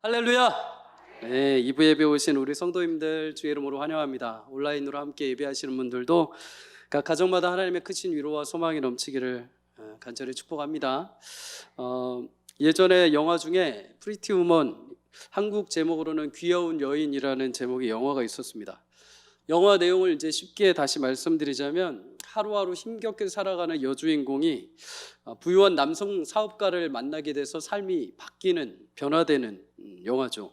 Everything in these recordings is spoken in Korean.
할렐루야! 네, 2부 예배 오신 우리 성도님들 주의 이름으로 환영합니다. 온라인으로 함께 예배하시는 분들도 각 가정마다 하나님의 크신 위로와 소망이 넘치기를 간절히 축복합니다. 예전에 영화 중에 프리티 우먼, 한국 제목으로는 귀여운 여인이라는 제목의 영화가 있었습니다. 영화 내용을 이제 쉽게 다시 말씀드리자면 하루하루 힘겹게 살아가는 여주인공이 부유한 남성 사업가를 만나게 돼서 삶이 바뀌는, 변화되는 영화죠.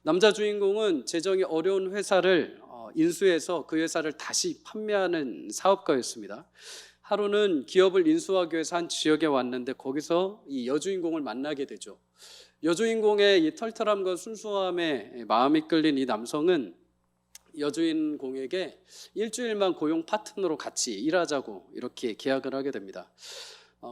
남자 주인공은 재정이 어려운 회사를 인수해서 그 회사를 다시 판매하는 사업가였습니다. 하루는 기업을 인수하기 위해서 한 지역에 왔는데 거기서 이 여주인공을 만나게 되죠. 여주인공의 이 털털함과 순수함에 마음이 끌린 이 남성은 여주인공에게 일주일만 고용 파트너로 같이 일하자고 이렇게 계약을 하게 됩니다.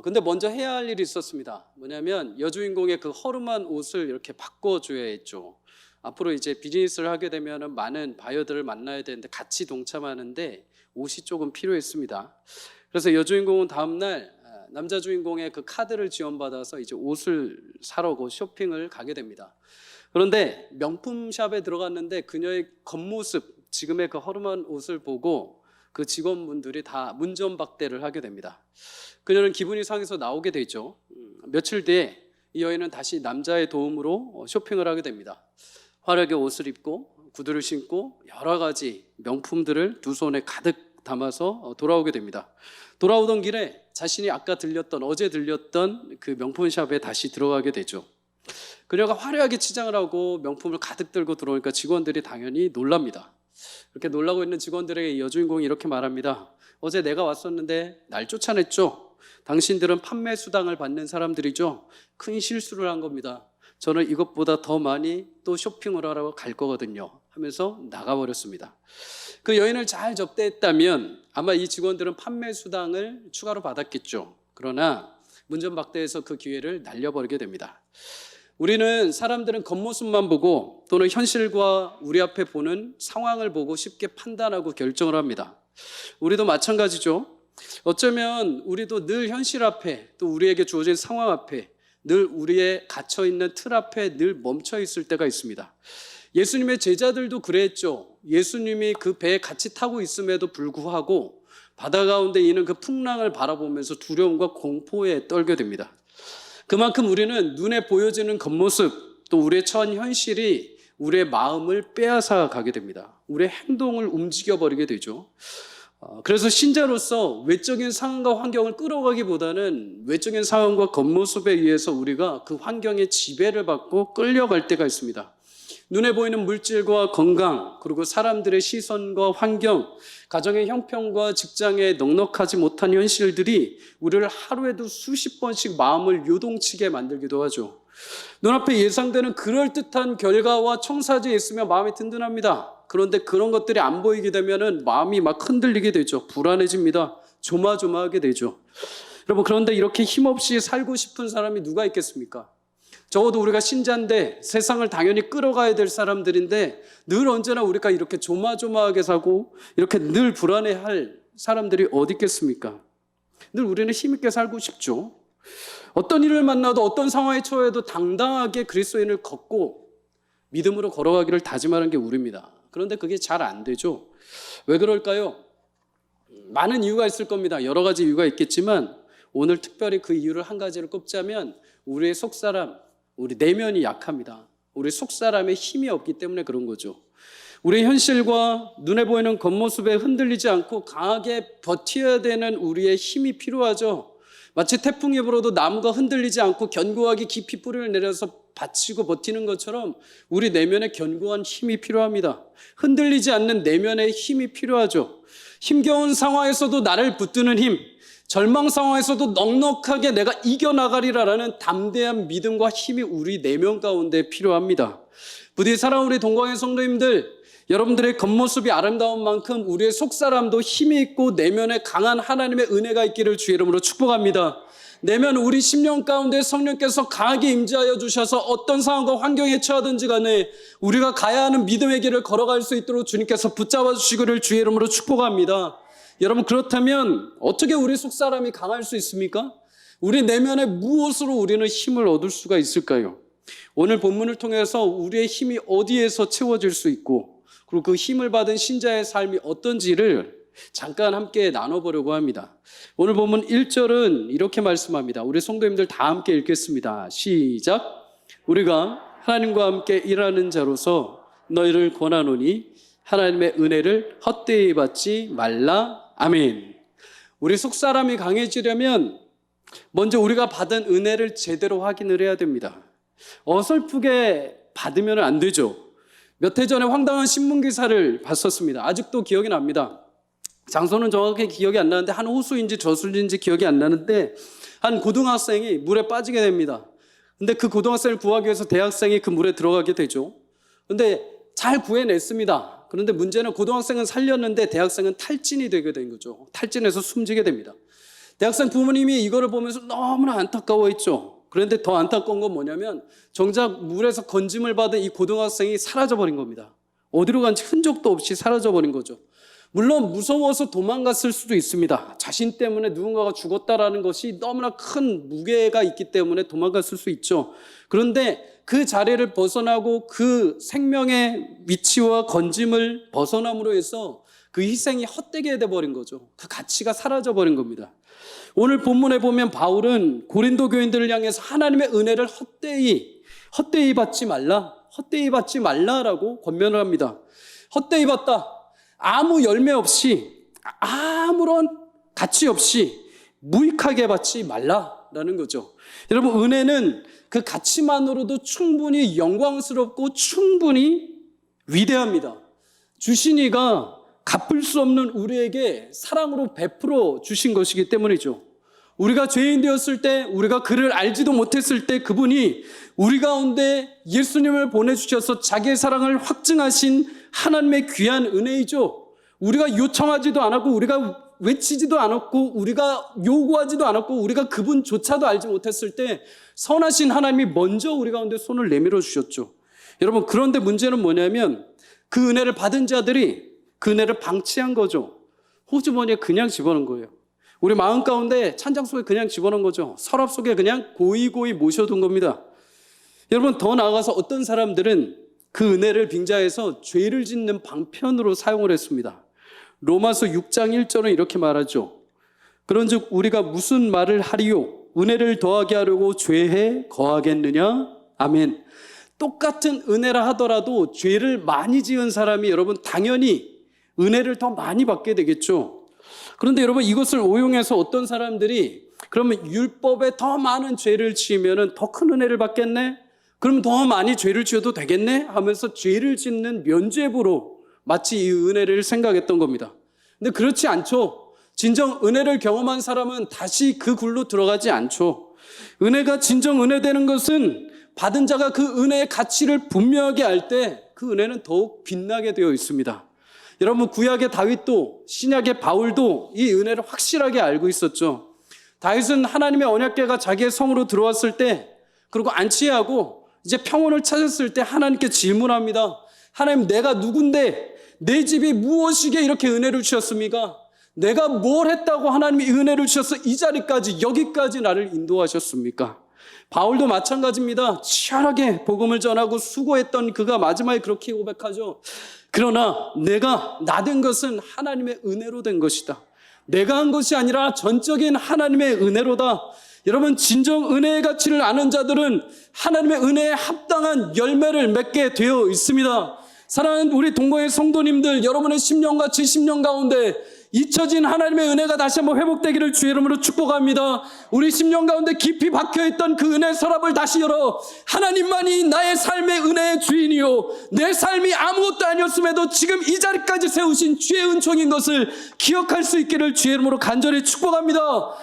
근데 먼저 해야 할 일이 있었습니다. 뭐냐면 여주인공의 그 허름한 옷을 이렇게 바꿔줘야 했죠. 앞으로 이제 비즈니스를 하게 되면 많은 바이어들을 만나야 되는데 같이 동참하는데 옷이 조금 필요했습니다. 그래서 여주인공은 다음날 남자 주인공의 그 카드를 지원받아서 이제 옷을 사러 쇼핑을 가게 됩니다. 그런데 명품샵에 들어갔는데 그녀의 겉모습, 지금의 그 허름한 옷을 보고 그 직원분들이 다 문전박대를 하게 됩니다. 그녀는 기분이 상해서 나오게 되죠. 며칠 뒤에 이 여인은 다시 남자의 도움으로 쇼핑을 하게 됩니다. 화려하게 옷을 입고 구두를 신고 여러 가지 명품들을 두 손에 가득 담아서 돌아오게 됩니다. 돌아오던 길에 자신이 아까 어제 들렸던 그 명품샵에 다시 들어가게 되죠. 그녀가 화려하게 치장을 하고 명품을 가득 들고 들어오니까 직원들이 당연히 놀랍니다. 이렇게 놀라고 있는 직원들에게 여주인공이 이렇게 말합니다. 어제 내가 왔었는데 날 쫓아냈죠? 당신들은 판매 수당을 받는 사람들이죠? 큰 실수를 한 겁니다. 저는 이것보다 더 많이 또 쇼핑을 하러 갈 거거든요 하면서 나가버렸습니다. 그 여인을 잘 접대했다면 아마 이 직원들은 판매 수당을 추가로 받았겠죠. 그러나 문전박대해서 그 기회를 날려버리게 됩니다. 우리는 사람들은 겉모습만 보고 또는 현실과 우리 앞에 보는 상황을 보고 쉽게 판단하고 결정을 합니다. 우리도 마찬가지죠. 어쩌면 우리도 늘 현실 앞에 또 우리에게 주어진 상황 앞에 늘 우리의 갇혀있는 틀 앞에 늘 멈춰 있을 때가 있습니다. 예수님의 제자들도 그랬죠. 예수님이 그 배에 같이 타고 있음에도 불구하고 바다 가운데 있는 그 풍랑을 바라보면서 두려움과 공포에 떨게 됩니다. 그만큼 우리는 눈에 보여지는 겉모습 또 우리의 처한 현실이 우리의 마음을 빼앗아 가게 됩니다. 우리의 행동을 움직여버리게 되죠. 그래서 신자로서 외적인 상황과 환경을 끌어가기보다는 외적인 상황과 겉모습에 의해서 우리가 그 환경의 지배를 받고 끌려갈 때가 있습니다. 눈에 보이는 물질과 건강, 그리고 사람들의 시선과 환경, 가정의 형편과 직장에 넉넉하지 못한 현실들이 우리를 하루에도 수십 번씩 마음을 요동치게 만들기도 하죠. 눈앞에 예상되는 그럴듯한 결과와 청사지에 있으면 마음이 든든합니다. 그런데 그런 것들이 안 보이게 되면 마음이 막 흔들리게 되죠. 불안해집니다. 조마조마하게 되죠. 여러분, 그런데 이렇게 힘없이 살고 싶은 사람이 누가 있겠습니까? 적어도 우리가 신자인데 세상을 당연히 끌어가야 될 사람들인데 늘 언제나 우리가 이렇게 조마조마하게 사고 이렇게 늘 불안해할 사람들이 어디 있겠습니까? 늘 우리는 힘있게 살고 싶죠. 어떤 일을 만나도 어떤 상황에 처해도 당당하게 그리스도인을 걷고 믿음으로 걸어가기를 다짐하는 게 우리입니다. 그런데 그게 잘 안 되죠. 왜 그럴까요? 많은 이유가 있을 겁니다. 여러 가지 이유가 있겠지만 오늘 특별히 그 이유를 한 가지를 꼽자면 우리의 속사람, 우리 내면이 약합니다. 우리 속사람의 힘이 없기 때문에 그런 거죠. 우리의 현실과 눈에 보이는 겉모습에 흔들리지 않고 강하게 버텨야 되는 우리의 힘이 필요하죠. 마치 태풍이 불어도 나무가 흔들리지 않고 견고하게 깊이 뿌리를 내려서 받치고 버티는 것처럼 우리 내면에 견고한 힘이 필요합니다. 흔들리지 않는 내면의 힘이 필요하죠. 힘겨운 상황에서도 나를 붙드는 힘, 절망 상황에서도 넉넉하게 내가 이겨나가리라라는 담대한 믿음과 힘이 우리 내면 가운데 필요합니다. 부디 사랑하는 우리 동광의 성도님들, 여러분들의 겉모습이 아름다운 만큼 우리의 속사람도 힘이 있고 내면에 강한 하나님의 은혜가 있기를 주의 이름으로 축복합니다. 내면 우리 심령 가운데 성령께서 강하게 임재하여 주셔서 어떤 상황과 환경에 처하든지 간에 우리가 가야 하는 믿음의 길을 걸어갈 수 있도록 주님께서 붙잡아 주시기를 주의 이름으로 축복합니다. 여러분, 그렇다면 어떻게 우리 속사람이 강할 수 있습니까? 우리 내면에 무엇으로 우리는 힘을 얻을 수가 있을까요? 오늘 본문을 통해서 우리의 힘이 어디에서 채워질 수 있고 그리고 그 힘을 받은 신자의 삶이 어떤지를 잠깐 함께 나눠보려고 합니다. 오늘 본문 1절은 이렇게 말씀합니다. 우리 성도님들 다 함께 읽겠습니다. 시작. 우리가 하나님과 함께 일하는 자로서 너희를 권하노니 하나님의 은혜를 헛되이 받지 말라. 아멘. 우리 속사람이 강해지려면 먼저 우리가 받은 은혜를 제대로 확인을 해야 됩니다. 어설프게 받으면 안 되죠. 몇 해 전에 황당한 신문기사를 봤었습니다. 아직도 기억이 납니다. 장소는 정확히 기억이 안 나는데 한 호수인지 저수지인지 기억이 안 나는데 한 고등학생이 물에 빠지게 됩니다. 근데 그 고등학생을 구하기 위해서 대학생이 그 물에 들어가게 되죠. 근데 잘 구해냈습니다. 그런데 문제는 고등학생은 살렸는데 대학생은 탈진이 되게 된 거죠. 탈진해서 숨지게 됩니다. 대학생 부모님이 이거를 보면서 너무나 안타까워했죠. 그런데 더 안타까운 건 뭐냐면 정작 물에서 건짐을 받은 이 고등학생이 사라져버린 겁니다. 어디로 간지 흔적도 없이 사라져버린 거죠. 물론 무서워서 도망갔을 수도 있습니다. 자신 때문에 누군가가 죽었다라는 것이 너무나 큰 무게가 있기 때문에 도망갔을 수 있죠. 그런데 그 자리를 벗어나고 그 생명의 위치와 건짐을 벗어남으로 해서 그 희생이 헛되게 돼버린 거죠. 그 가치가 사라져버린 겁니다. 오늘 본문에 보면 바울은 고린도 교인들을 향해서 하나님의 은혜를 헛되이 받지 말라라고 권면을 합니다. 헛되이 받다. 아무 열매 없이 아무런 가치 없이 무익하게 받지 말라라는 거죠. 여러분, 은혜는 그 가치만으로도 충분히 영광스럽고 충분히 위대합니다. 주신 이가 갚을 수 없는 우리에게 사랑으로 베풀어 주신 것이기 때문이죠. 우리가 죄인 되었을 때, 우리가 그를 알지도 못했을 때 그분이 우리 가운데 예수님을 보내주셔서 자기의 사랑을 확증하신 하나님의 귀한 은혜이죠. 우리가 요청하지도 않았고, 우리가 외치지도 않았고, 우리가 요구하지도 않았고, 우리가 그분조차도 알지 못했을 때 선하신 하나님이 먼저 우리 가운데 손을 내밀어 주셨죠. 여러분, 그런데 문제는 뭐냐면 그 은혜를 받은 자들이 그 은혜를 방치한 거죠. 호주머니에 그냥 집어넣은 거예요. 우리 마음 가운데 찬장 속에 그냥 집어넣은 거죠. 서랍 속에 그냥 고이고이 모셔둔 겁니다. 여러분, 더 나아가서 어떤 사람들은 그 은혜를 빙자해서 죄를 짓는 방편으로 사용을 했습니다. 로마서 6장 1절은 이렇게 말하죠. 그런즉 우리가 무슨 말을 하리요? 은혜를 더하게 하려고 죄에 거하겠느냐? 아멘. 똑같은 은혜라 하더라도 죄를 많이 지은 사람이 여러분 당연히 은혜를 더 많이 받게 되겠죠. 그런데 여러분, 이것을 오용해서 어떤 사람들이 그러면 율법에 더 많은 죄를 지으면 더 큰 은혜를 받겠네? 그럼 더 많이 죄를 지어도 되겠네? 하면서 죄를 짓는 면죄부로 마치 이 은혜를 생각했던 겁니다. 근데 그렇지 않죠. 진정 은혜를 경험한 사람은 다시 그 굴로 들어가지 않죠. 은혜가 진정 은혜되는 것은 받은 자가 그 은혜의 가치를 분명하게 알 때 그 은혜는 더욱 빛나게 되어 있습니다. 여러분, 구약의 다윗도 신약의 바울도 이 은혜를 확실하게 알고 있었죠. 다윗은 하나님의 언약궤가 자기의 성으로 들어왔을 때, 그리고 안치하고 이제 평온을 찾았을 때 하나님께 질문합니다. 하나님, 내가 누군데 내 집이 무엇이게 이렇게 은혜를 주셨습니까? 내가 뭘 했다고 하나님이 은혜를 주셔서 이 자리까지, 여기까지 나를 인도하셨습니까? 바울도 마찬가지입니다. 치열하게 복음을 전하고 수고했던 그가 마지막에 그렇게 고백하죠. 그러나 내가 나된 것은 하나님의 은혜로 된 것이다. 내가 한 것이 아니라 전적인 하나님의 은혜로다. 여러분, 진정 은혜의 가치를 아는 자들은 하나님의 은혜에 합당한 열매를 맺게 되어 있습니다. 사랑하는 우리 동거의 성도님들, 여러분의 10년과 70년 가운데 잊혀진 하나님의 은혜가 다시 한번 회복되기를 주의 이름으로 축복합니다. 우리 10년 가운데 깊이 박혀있던 그 은혜 서랍을 다시 열어 하나님만이 나의 삶의 은혜의 주인이요, 내 삶이 아무것도 아니었음에도 지금 이 자리까지 세우신 주의 은총인 것을 기억할 수 있기를 주의 이름으로 간절히 축복합니다.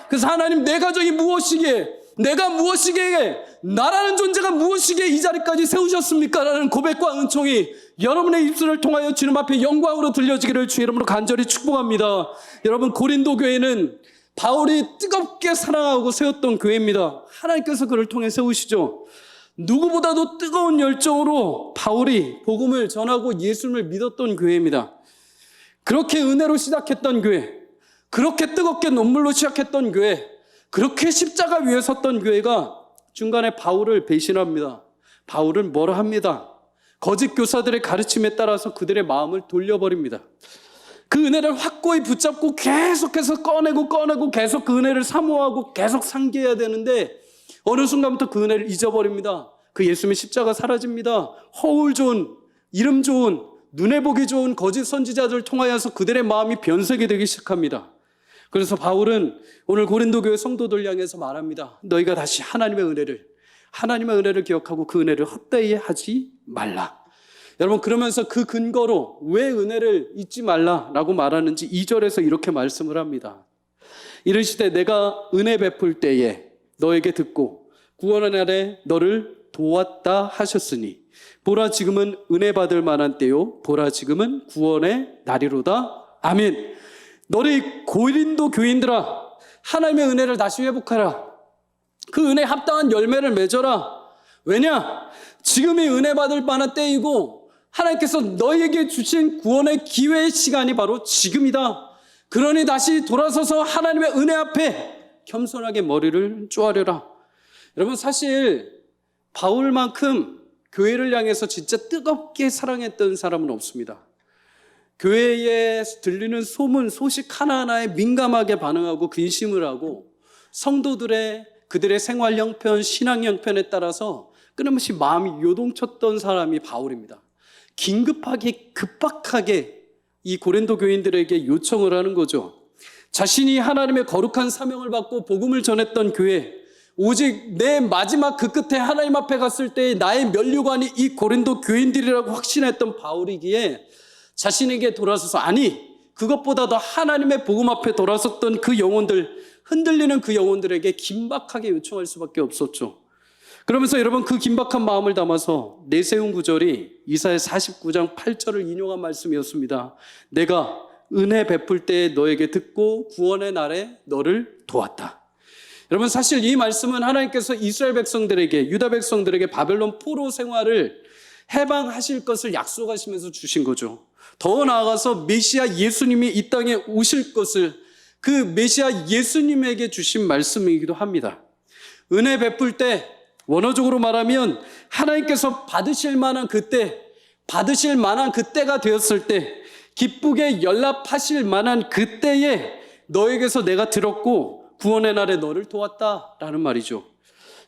그래서 하나님, 내 가정이 무엇이기에, 내가 무엇이기에, 나라는 존재가 무엇이기에 이 자리까지 세우셨습니까? 라는 고백과 은총이 여러분의 입술을 통하여 주님 앞에 영광으로 들려지기를 주의 이름으로 간절히 축복합니다. 여러분, 고린도 교회는 바울이 뜨겁게 사랑하고 세웠던 교회입니다. 하나님께서 그를 통해 세우시죠. 누구보다도 뜨거운 열정으로 바울이 복음을 전하고 예수님을 믿었던 교회입니다. 그렇게 은혜로 시작했던 교회, 그렇게 뜨겁게 눈물로 시작했던 교회, 그렇게 십자가 위에 섰던 교회가 중간에 바울을 배신합니다. 바울은 뭐라 합니다. 거짓 교사들의 가르침에 따라서 그들의 마음을 돌려버립니다. 그 은혜를 확고히 붙잡고 계속해서 꺼내고 계속 그 은혜를 사모하고 계속 상기해야 되는데 어느 순간부터 그 은혜를 잊어버립니다. 그 예수님의 십자가 사라집니다. 허울 좋은, 이름 좋은, 눈에 보기 좋은 거짓 선지자들을 통하여서 그들의 마음이 변색이 되기 시작합니다. 그래서 바울은 오늘 고린도 교회 성도들 향해서 말합니다. 너희가 다시 하나님의 은혜를 기억하고 그 은혜를 헛되이 하지 말라. 여러분, 그러면서 그 근거로 왜 은혜를 잊지 말라라고 말하는지 2절에서 이렇게 말씀을 합니다. 이르시되 내가 은혜 베풀 때에 너에게 듣고 구원의 날에 너를 도왔다 하셨으니 보라 지금은 은혜 받을 만한 때요 보라 지금은 구원의 날이로다. 아멘. 너희 고린도 교인들아, 하나님의 은혜를 다시 회복하라. 그 은혜에 합당한 열매를 맺어라. 왜냐? 지금이 은혜 받을 만한 때이고 하나님께서 너희에게 주신 구원의 기회의 시간이 바로 지금이다. 그러니 다시 돌아서서 하나님의 은혜 앞에 겸손하게 머리를 쪼아려라. 여러분, 사실 바울만큼 교회를 향해서 진짜 뜨겁게 사랑했던 사람은 없습니다. 교회에 들리는 소문, 소식 하나하나에 민감하게 반응하고 근심을 하고 성도들의 그들의 생활 형편, 신앙 형편에 따라서 끊임없이 마음이 요동쳤던 사람이 바울입니다. 긴급하게, 급박하게 이 고린도 교인들에게 요청을 하는 거죠. 자신이 하나님의 거룩한 사명을 받고 복음을 전했던 교회, 오직 내 마지막 그 끝에 하나님 앞에 갔을 때 나의 면류관이 이 고린도 교인들이라고 확신했던 바울이기에 자신에게 돌아서서, 아니 그것보다 더 하나님의 복음 앞에 돌아섰던 그 영혼들, 흔들리는 그 영혼들에게 긴박하게 요청할 수밖에 없었죠. 그러면서 여러분, 그 긴박한 마음을 담아서 내세운 구절이 이사야 49장 8절을 인용한 말씀이었습니다. 내가 은혜 베풀 때에 너에게 듣고 구원의 날에 너를 도왔다. 여러분, 사실 이 말씀은 하나님께서 이스라엘 백성들에게, 유다 백성들에게 바벨론 포로 생활을 해방하실 것을 약속하시면서 주신 거죠. 더 나아가서 메시아 예수님이 이 땅에 오실 것을 그 메시아 예수님에게 주신 말씀이기도 합니다. 은혜 베풀 때, 원어적으로 말하면 하나님께서 받으실 만한 그때가 되었을 때, 기쁘게 연락하실 만한 그때에 너에게서 내가 들었고 구원의 날에 너를 도왔다라는 말이죠.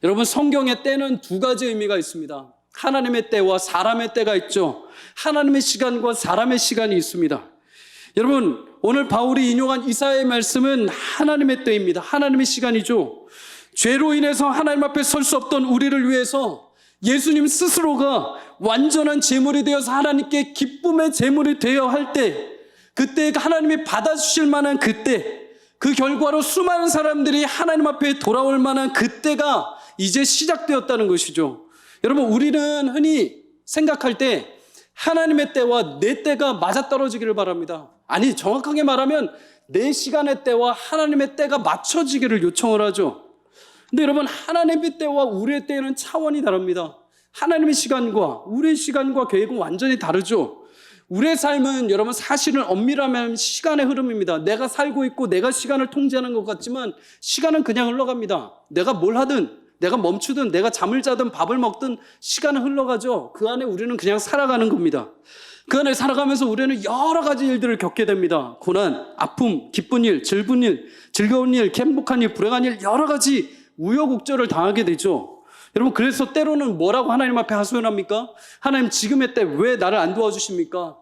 여러분, 성경의 때는 두 가지 의미가 있습니다. 하나님의 때와 사람의 때가 있죠. 하나님의 시간과 사람의 시간이 있습니다. 여러분, 오늘 바울이 인용한 이사야의 말씀은 하나님의 때입니다. 하나님의 시간이죠. 죄로 인해서 하나님 앞에 설 수 없던 우리를 위해서 예수님 스스로가 완전한 제물이 되어서 하나님께 기쁨의 제물이 되어야 할 때, 그때 하나님이 받아주실 만한 그때, 그 결과로 수많은 사람들이 하나님 앞에 돌아올 만한 그때가 이제 시작되었다는 것이죠. 여러분, 우리는 흔히 생각할 때 하나님의 때와 내 때가 맞아떨어지기를 바랍니다. 아니, 정확하게 말하면 내 시간의 때와 하나님의 때가 맞춰지기를 요청을 하죠. 근데 여러분, 하나님의 때와 우리의 때는 차원이 다릅니다. 하나님의 시간과 우리의 시간과 계획은 완전히 다르죠. 우리의 삶은 여러분 사실은 엄밀하면 시간의 흐름입니다. 내가 살고 있고 내가 시간을 통제하는 것 같지만 시간은 그냥 흘러갑니다. 내가 뭘 하든, 내가 멈추든, 내가 잠을 자든 밥을 먹든 시간은 흘러가죠. 그 안에 우리는 그냥 살아가는 겁니다. 그 안에 살아가면서 우리는 여러 가지 일들을 겪게 됩니다. 고난, 아픔, 기쁜 일, 즐거운 일, 행복한 일, 불행한 일, 여러 가지 우여곡절을 당하게 되죠. 여러분, 그래서 때로는 뭐라고 하나님 앞에 하소연합니까? 하나님, 지금의 때 왜 나를 안 도와주십니까?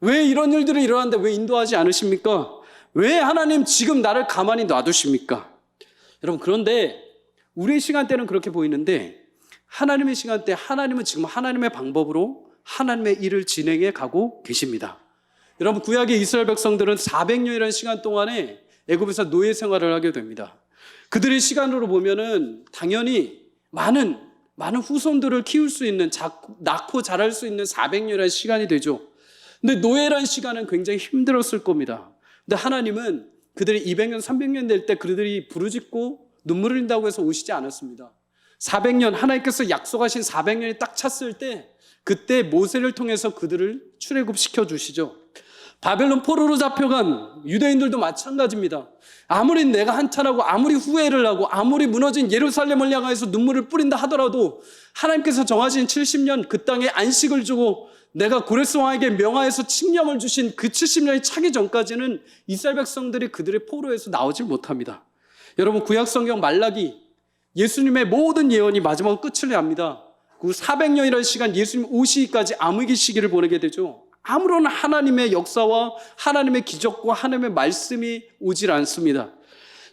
왜 이런 일들이 일어나는데 왜 인도하지 않으십니까? 왜 하나님 지금 나를 가만히 놔두십니까? 여러분, 그런데 우리의 시간대는 그렇게 보이는데 하나님의 시간대, 하나님은 지금 하나님의 방법으로 하나님의 일을 진행해 가고 계십니다. 여러분, 구약의 이스라엘 백성들은 400년이라는 시간 동안에 애굽에서 노예 생활을 하게 됩니다. 그들의 시간으로 보면은 당연히 많은 후손들을 키울 수 있는, 낳고 자랄 수 있는 400년이라는 시간이 되죠. 근데 노예라는 시간은 굉장히 힘들었을 겁니다. 근데 하나님은 그들이 200년, 300년 될 때 그들이 부르짖고 눈물을 흘린다고 해서 오시지 않았습니다. 400년, 하나님께서 약속하신 400년이 딱 찼을 때 그때 모세를 통해서 그들을 출애굽시켜 주시죠. 바벨론 포로로 잡혀간 유대인들도 마찬가지입니다. 아무리 내가 한탄하고 아무리 후회를 하고 아무리 무너진 예루살렘을 향해서 눈물을 뿌린다 하더라도 하나님께서 정하신 70년 그 땅에 안식을 주고 내가 고레스 왕에게 명하여서 칙령을 주신 그 70년이 차기 전까지는 이스라엘 백성들이 그들의 포로에서 나오질 못합니다. 여러분, 구약성경 말라기, 예수님의 모든 예언이 마지막 끝을 냅니다. 그 400년이라는 시간, 예수님 오시기까지 암흑의 시기를 보내게 되죠. 아무런 하나님의 역사와 하나님의 기적과 하나님의 말씀이 오질 않습니다.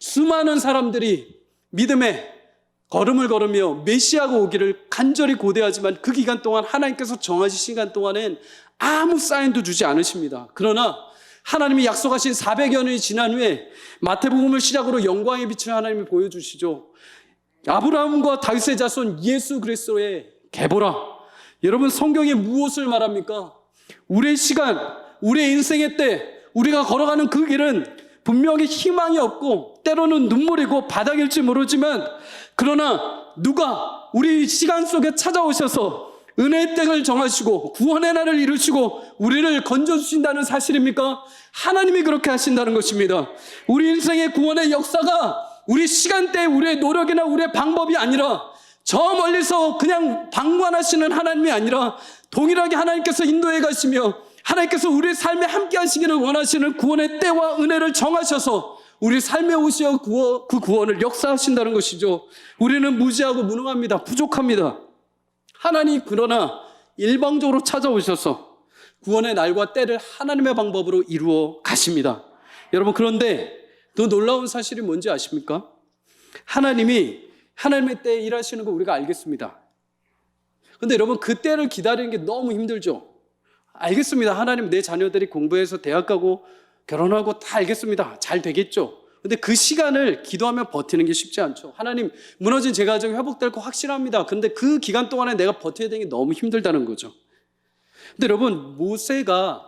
수많은 사람들이 믿음의 걸음을 걸으며 메시아가 오기를 간절히 고대하지만 그 기간 동안 하나님께서 정하신 시간 동안엔 아무 사인도 주지 않으십니다. 그러나 하나님이 약속하신 400여 년이 지난 후에 마태복음을 시작으로 영광의 빛을 하나님이 보여주시죠. 아브라함과 다윗의 자손 예수 그리스도의 계보라. 여러분, 성경이 무엇을 말합니까? 우리의 시간, 우리의 인생의 때, 우리가 걸어가는 그 길은 분명히 희망이 없고 때로는 눈물이고 바닥일지 모르지만, 그러나 누가 우리 시간 속에 찾아오셔서 은혜의 때를 정하시고 구원의 날을 이루시고 우리를 건져주신다는 사실입니까? 하나님이 그렇게 하신다는 것입니다. 우리 인생의 구원의 역사가 우리 시간대, 우리의 노력이나 우리의 방법이 아니라 저 멀리서 그냥 방관하시는 하나님이 아니라 동일하게 하나님께서 인도해 가시며 하나님께서 우리의 삶에 함께 하시기를 원하시는 구원의 때와 은혜를 정하셔서 우리 삶에 오시어 그 구원을 역사하신다는 것이죠. 우리는 무지하고 무능합니다. 부족합니다. 하나님 그러나 일방적으로 찾아오셔서 구원의 날과 때를 하나님의 방법으로 이루어 가십니다. 여러분, 그런데 더 놀라운 사실이 뭔지 아십니까? 하나님이 하나님의 때에 일하시는 거 우리가 알겠습니다. 근데 여러분, 그 때를 기다리는 게 너무 힘들죠. 알겠습니다. 하나님, 내 자녀들이 공부해서 대학 가고 결혼하고 다 알겠습니다. 잘 되겠죠. 근데 그 시간을 기도하며 버티는 게 쉽지 않죠. 하나님, 무너진 제 가정이 회복될 거 확실합니다. 그런데 그 기간 동안에 내가 버텨야 되는 게 너무 힘들다는 거죠. 근데 여러분, 모세가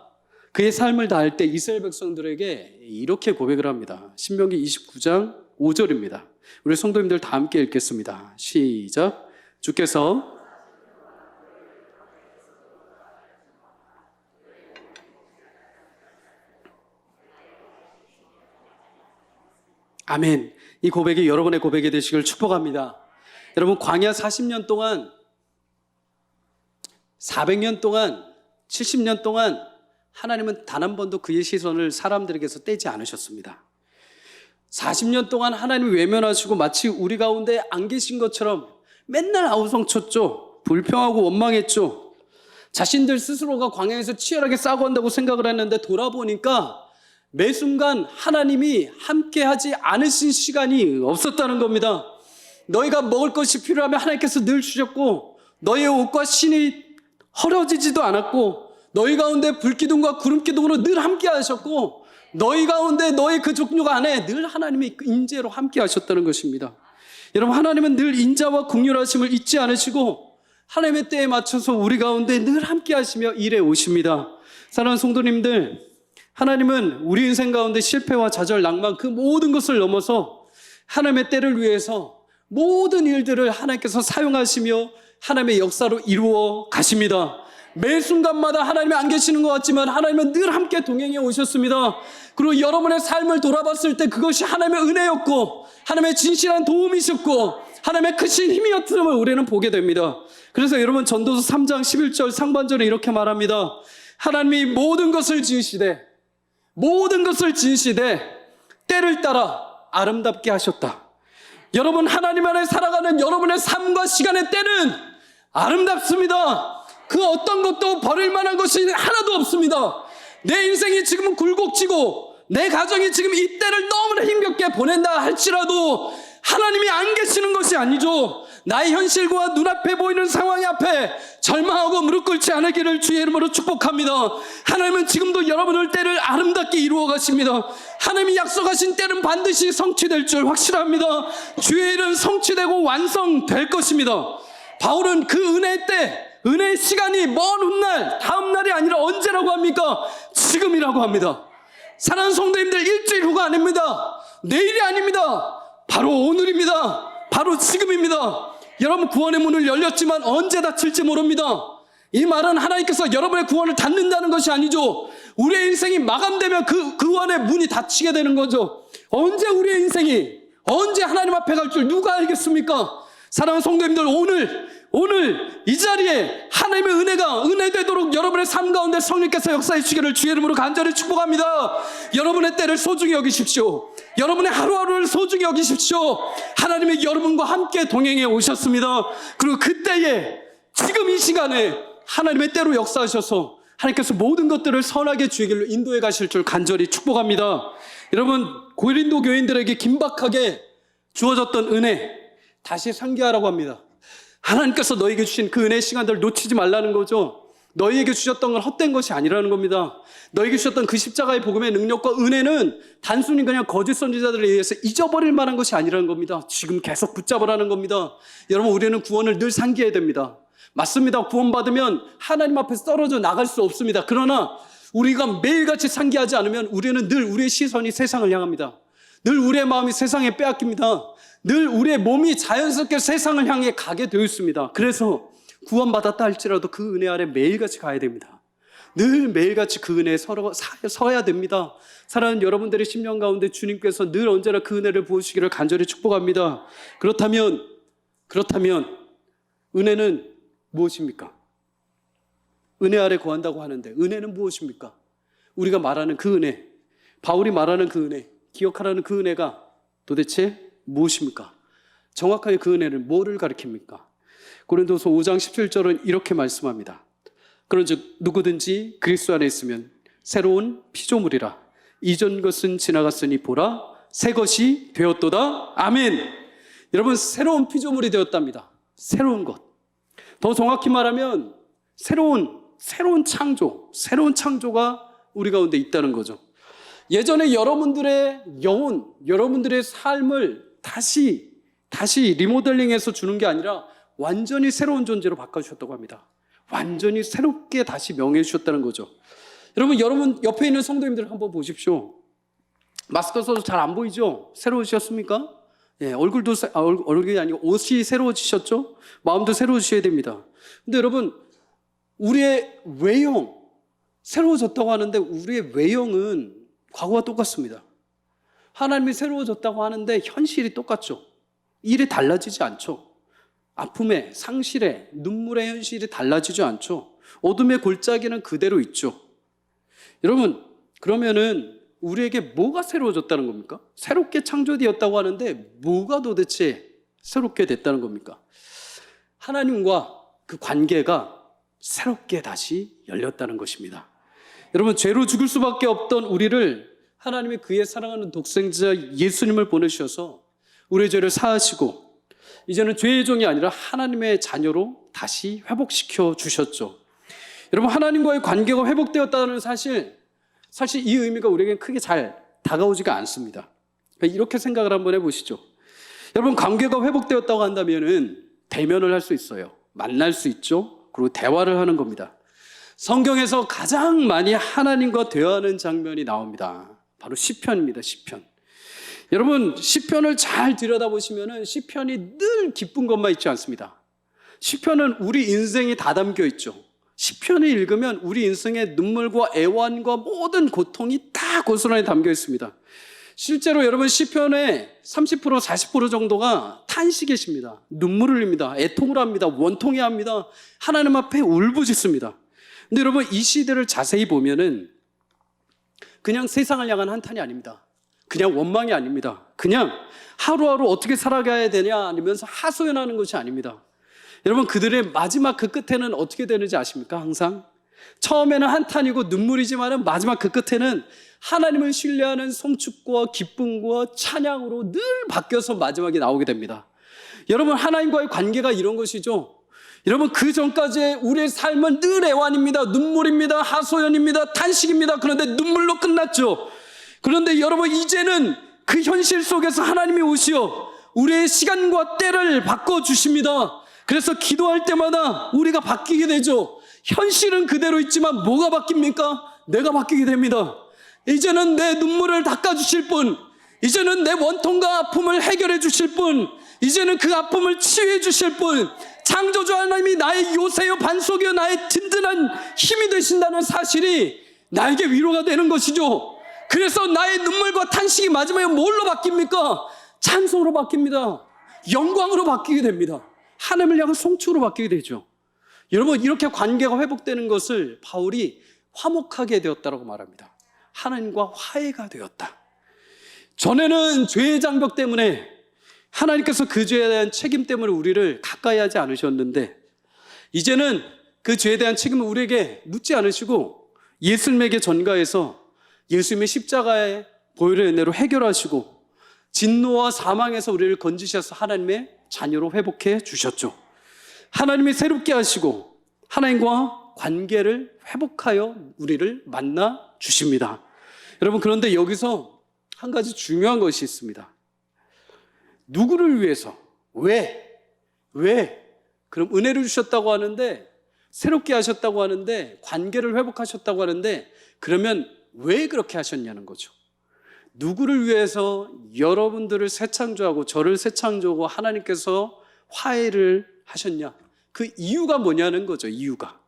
그의 삶을 다할 때 이스라엘 백성들에게 이렇게 고백을 합니다. 신명기 29장 5절입니다. 우리 성도님들 다 함께 읽겠습니다. 시작. 주께서 아멘. 이 고백이 여러분의 고백이 되시길 축복합니다. 여러분, 광야 40년 동안, 400년 동안, 70년 동안 하나님은 단 한 번도 그의 시선을 사람들에게서 떼지 않으셨습니다. 40년 동안 하나님이 외면하시고 마치 우리 가운데 안 계신 것처럼 맨날 아우성쳤죠. 불평하고 원망했죠. 자신들 스스로가 광야에서 치열하게 싸고 한다고 생각을 했는데 돌아보니까 매 순간 하나님이 함께하지 않으신 시간이 없었다는 겁니다. 너희가 먹을 것이 필요하면 하나님께서 늘 주셨고 너희의 옷과 신이 허러지지도 않았고 너희 가운데 불기둥과 구름기둥으로 늘 함께 하셨고 너희 가운데 너희 그 족족 안에 늘 하나님이 인재로 함께 하셨다는 것입니다. 여러분, 하나님은 늘 인자와 긍휼하심을 잊지 않으시고 하나님의 때에 맞춰서 우리 가운데 늘 함께 하시며 일해 오십니다. 사랑하는 성도님들, 하나님은 우리 인생 가운데 실패와 좌절, 낭만 그 모든 것을 넘어서 하나님의 때를 위해서 모든 일들을 하나님께서 사용하시며 하나님의 역사로 이루어 가십니다. 매 순간마다 하나님이 안 계시는 것 같지만 하나님은 늘 함께 동행해 오셨습니다. 그리고 여러분의 삶을 돌아봤을 때 그것이 하나님의 은혜였고 하나님의 진실한 도움이셨고 하나님의 크신 힘이었음을 우리는 보게 됩니다. 그래서 여러분, 전도서 3장 11절 상반절에 이렇게 말합니다. 하나님이 모든 것을 지으시되 때를 따라 아름답게 하셨다. 여러분, 하나님 안에 살아가는 여러분의 삶과 시간의 때는 아름답습니다. 그 어떤 것도 버릴 만한 것이 하나도 없습니다. 내 인생이 지금은 굴곡지고 내 가정이 지금 이 때를 너무나 힘겹게 보낸다 할지라도 하나님이 안 계시는 것이 아니죠. 나의 현실과 눈앞에 보이는 상황 앞에 절망하고 무릎 꿇지 않으기를 주의 이름으로 축복합니다. 하나님은 지금도 여러분의 때를 아름답게 이루어 가십니다. 하나님이 약속하신 때는 반드시 성취될 줄 확실합니다. 주의 일은 성취되고 완성될 것입니다. 바울은 그 은혜의 때, 은혜의 시간이 먼 훗날, 다음 날이 아니라 언제라고 합니까? 지금이라고 합니다. 사랑하는 성도님들, 일주일 후가 아닙니다. 내일이 아닙니다. 바로 오늘입니다. 바로 지금입니다. 여러분, 구원의 문을 열렸지만 언제 닫힐지 모릅니다. 이 말은 하나님께서 여러분의 구원을 닫는다는 것이 아니죠. 우리의 인생이 마감되면 그 안에 문이 닫히게 되는 거죠. 언제 우리의 인생이 언제 하나님 앞에 갈 줄 누가 알겠습니까? 사랑하는 성도님들, 오늘 이 자리에 하나님의 은혜 되도록 여러분의 삶 가운데 성령께서 역사해 주시기를 주의 이름으로 간절히 축복합니다. 여러분의 때를 소중히 여기십시오. 여러분의 하루하루를 소중히 여기십시오. 하나님이 여러분과 함께 동행해 오셨습니다. 그리고 그때에 지금 이 시간에 하나님의 때로 역사하셔서 하나님께서 모든 것들을 선하게 주의길로 인도해 가실 줄 간절히 축복합니다. 여러분, 고린도 교인들에게 긴박하게 주어졌던 은혜 다시 상기하라고 합니다. 하나님께서 너에게 주신 그 은혜의 시간들을 놓치지 말라는 거죠. 너희에게 주셨던 건 헛된 것이 아니라는 겁니다. 너에게 주셨던 그 십자가의 복음의 능력과 은혜는 단순히 그냥 거짓 선지자들에 의해서 잊어버릴 만한 것이 아니라는 겁니다. 지금 계속 붙잡으라는 겁니다. 여러분, 우리는 구원을 늘 상기해야 됩니다. 맞습니다. 구원받으면 하나님 앞에서 떨어져 나갈 수 없습니다. 그러나 우리가 매일같이 상기하지 않으면 우리는 늘 우리의 시선이 세상을 향합니다. 늘 우리의 마음이 세상에 빼앗깁니다. 늘 우리의 몸이 자연스럽게 세상을 향해 가게 되어 있습니다. 그래서 구원받았다 할지라도 그 은혜 아래 매일같이 가야 됩니다. 늘 매일같이 그 은혜에 서야 됩니다. 사랑하는 여러분들의 심령 가운데 주님께서 늘 언제나 그 은혜를 부으시기를 간절히 축복합니다. 그렇다면 은혜는 무엇입니까? 은혜 아래 거한다고 하는데 은혜는 무엇입니까? 우리가 말하는 그 은혜, 바울이 말하는 그 은혜, 기억하라는 그 은혜가 도대체 무엇입니까? 정확하게 그 은혜는 뭐를 가리킵니까? 고린도서 5장 17절은 이렇게 말씀합니다. 그런즉 누구든지 그리스도 안에 있으면 새로운 피조물이라. 이전 것은 지나갔으니 보라 새 것이 되었도다. 아멘. 여러분, 새로운 피조물이 되었답니다. 새로운 것. 더 정확히 말하면 새로운 창조가 우리 가운데 있다는 거죠. 예전에 여러분들의 영혼, 여러분들의 삶을 다시 리모델링해서 주는 게 아니라 완전히 새로운 존재로 바꿔주셨다고 합니다. 완전히 새롭게 다시 명해 주셨다는 거죠. 여러분 옆에 있는 성도님들 한번 보십시오. 마스크 써서 잘 안 보이죠? 새로우셨습니까? 예, 얼굴이 아니고 옷이 새로워지셨죠? 마음도 새로워지셔야 됩니다. 근데 여러분, 우리의 외형, 새로워졌다고 하는데 우리의 외형은 과거와 똑같습니다. 하나님이 새로워졌다고 하는데 현실이 똑같죠. 일이 달라지지 않죠. 아픔의, 상실의, 눈물의 현실이 달라지지 않죠. 어둠의 골짜기는 그대로 있죠. 여러분, 그러면은 우리에게 뭐가 새로워졌다는 겁니까? 새롭게 창조되었다고 하는데 뭐가 도대체 새롭게 됐다는 겁니까? 하나님과 그 관계가 새롭게 다시 열렸다는 것입니다. 여러분, 죄로 죽을 수밖에 없던 우리를 하나님이 그의 사랑하는 독생자 예수님을 보내주셔서 우리의 죄를 사하시고 이제는 죄의 종이 아니라 하나님의 자녀로 다시 회복시켜 주셨죠. 여러분, 하나님과의 관계가 회복되었다는 사실 이 의미가 우리에겐 크게 잘 다가오지가 않습니다. 이렇게 생각을 한번 해보시죠. 여러분, 관계가 회복되었다고 한다면은 대면을 할 수 있어요. 만날 수 있죠. 그리고 대화를 하는 겁니다. 성경에서 가장 많이 하나님과 대화하는 장면이 나옵니다. 바로 시편입니다. 시편. 여러분, 시편을 잘 들여다보시면은 시편이 늘 기쁜 것만 있지 않습니다. 시편은 우리 인생이 다 담겨 있죠. 시편을 읽으면 우리 인생의 눈물과 애환과 모든 고통이 다 고스란히 담겨 있습니다. 실제로 여러분, 시편의 30% 40% 정도가 탄식이십니다. 눈물을 흘립니다. 애통을 합니다. 원통해합니다. 하나님 앞에 울부짖습니다. 근데 여러분, 이 시대를 자세히 보면은 그냥 세상을 향한 한탄이 아닙니다. 그냥 원망이 아닙니다. 그냥 하루하루 어떻게 살아가야 되냐 아니면서 하소연하는 것이 아닙니다. 여러분, 그들의 마지막 그 끝에는 어떻게 되는지 아십니까? 항상 처음에는 한탄이고 눈물이지만 마지막 그 끝에는 하나님을 신뢰하는 송축과 기쁨과 찬양으로 늘 바뀌어서 마지막에 나오게 됩니다. 여러분, 하나님과의 관계가 이런 것이죠. 여러분, 그 전까지 우리의 삶은 늘 애환입니다. 눈물입니다. 하소연입니다. 탄식입니다. 그런데 눈물로 끝났죠. 그런데 여러분, 이제는 그 현실 속에서 하나님이 오시어 우리의 시간과 때를 바꿔주십니다. 그래서 기도할 때마다 우리가 바뀌게 되죠. 현실은 그대로 있지만 뭐가 바뀝니까? 내가 바뀌게 됩니다. 이제는 내 눈물을 닦아주실 분, 이제는 내 원통과 아픔을 해결해 주실 분, 이제는 그 아픔을 치유해 주실 분, 창조주 하나님이 나의 요새요 반석이요 나의 든든한 힘이 되신다는 사실이 나에게 위로가 되는 것이죠. 그래서 나의 눈물과 탄식이 마지막에 뭘로 바뀝니까? 찬송으로 바뀝니다. 영광으로 바뀌게 됩니다. 하나님을 향한 송축으로 바뀌게 되죠. 여러분, 이렇게 관계가 회복되는 것을 바울이 화목하게 되었다고 말합니다. 하나님과 화해가 되었다. 전에는 죄의 장벽 때문에 하나님께서 그 죄에 대한 책임 때문에 우리를 가까이 하지 않으셨는데, 이제는 그 죄에 대한 책임을 우리에게 묻지 않으시고 예수님에게 전가해서 예수님의 십자가의 보혈의 은혜로 해결하시고 진노와 사망에서 우리를 건지셔서 하나님의 자녀로 회복해 주셨죠. 하나님이 새롭게 하시고 하나님과 관계를 회복하여 우리를 만나 주십니다. 여러분, 그런데 여기서 한 가지 중요한 것이 있습니다. 누구를 위해서? 왜? 그럼 은혜를 주셨다고 하는데, 새롭게 하셨다고 하는데, 관계를 회복하셨다고 하는데, 그러면 왜 그렇게 하셨냐는 거죠. 누구를 위해서 여러분들을 새 창조하고 저를 새 창조하고 하나님께서 화해를 하셨냐? 그 이유가 뭐냐는 거죠. 이유가.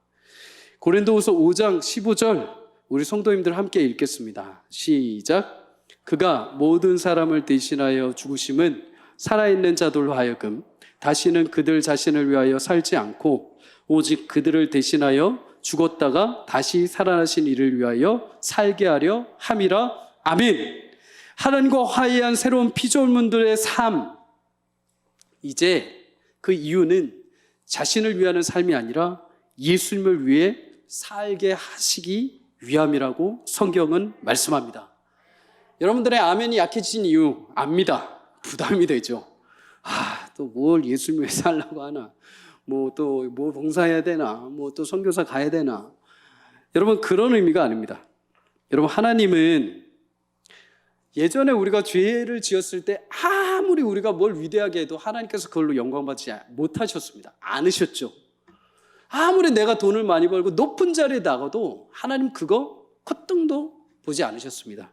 고린도후서 5장 15절 우리 성도님들 함께 읽겠습니다. 시작. 그가 모든 사람을 대신하여 죽으심은 살아있는 자들로 하여금 다시는 그들 자신을 위하여 살지 않고 오직 그들을 대신하여 죽었다가 다시 살아나신 이를 위하여 살게 하려 함이라. 아멘. 하나님과 화해한 새로운 피조물들의 삶, 이제 그 이유는 자신을 위하는 삶이 아니라 예수님을 위해 살게 하시기 위함이라고 성경은 말씀합니다. 여러분들의 아멘이 약해진 이유 압니다. 부담이 되죠. 또 뭘 예수님 위해 살라고 하나, 또 봉사해야 되나, 또 선교사 가야 되나. 여러분, 그런 의미가 아닙니다. 여러분, 하나님은 예전에 우리가 죄를 지었을 때 아무리 우리가 뭘 위대하게 해도 하나님께서 그걸로 영광받지 못하셨습니다. 않으셨죠. 아무리 내가 돈을 많이 벌고 높은 자리에 나가도 하나님 그거 콧등도 보지 않으셨습니다.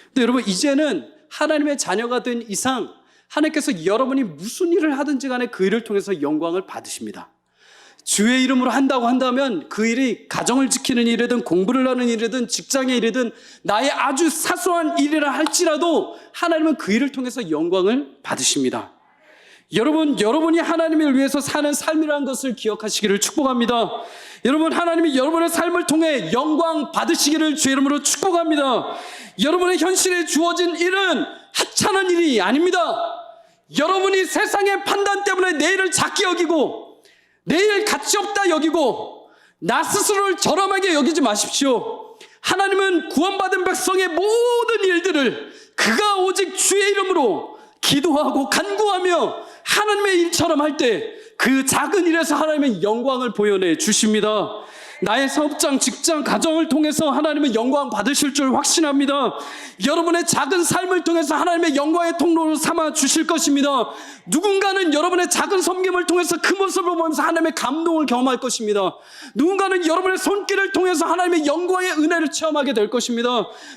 근데 여러분, 이제는 하나님의 자녀가 된 이상 하나님께서 여러분이 무슨 일을 하든지 간에 그 일을 통해서 영광을 받으십니다. 주의 이름으로 한다고 한다면 그 일이 가정을 지키는 일이든 공부를 하는 일이든 직장의 일이든 나의 아주 사소한 일이라 할지라도 하나님은 그 일을 통해서 영광을 받으십니다. 여러분이 하나님을 위해서 사는 삶이라는 것을 기억하시기를 축복합니다. 여러분, 하나님이 여러분의 삶을 통해 영광 받으시기를 주의 이름으로 축복합니다. 여러분의 현실에 주어진 일은 하찮은 일이 아닙니다. 여러분이 세상의 판단 때문에 내일을 작게 여기고 내일 가치 없다 여기고 나 스스로를 저렴하게 여기지 마십시오. 하나님은 구원받은 백성의 모든 일들을 그가 오직 주의 이름으로 기도하고 간구하며 하나님의 일처럼 할 때 그 작은 일에서 하나님의 영광을 보여내 주십니다. 나의 사업장, 직장, 가정을 통해서 하나님의 영광 받으실 줄 확신합니다. 여러분의 작은 삶을 통해서 하나님의 영광의 통로로 삼아 주실 것입니다. 누군가는 여러분의 작은 섬김을 통해서 그 모습을 보면서 하나님의 감동을 경험할 것입니다. 누군가는 여러분의 손길을 통해서 하나님의 영광의 은혜를 체험하게 될 것입니다.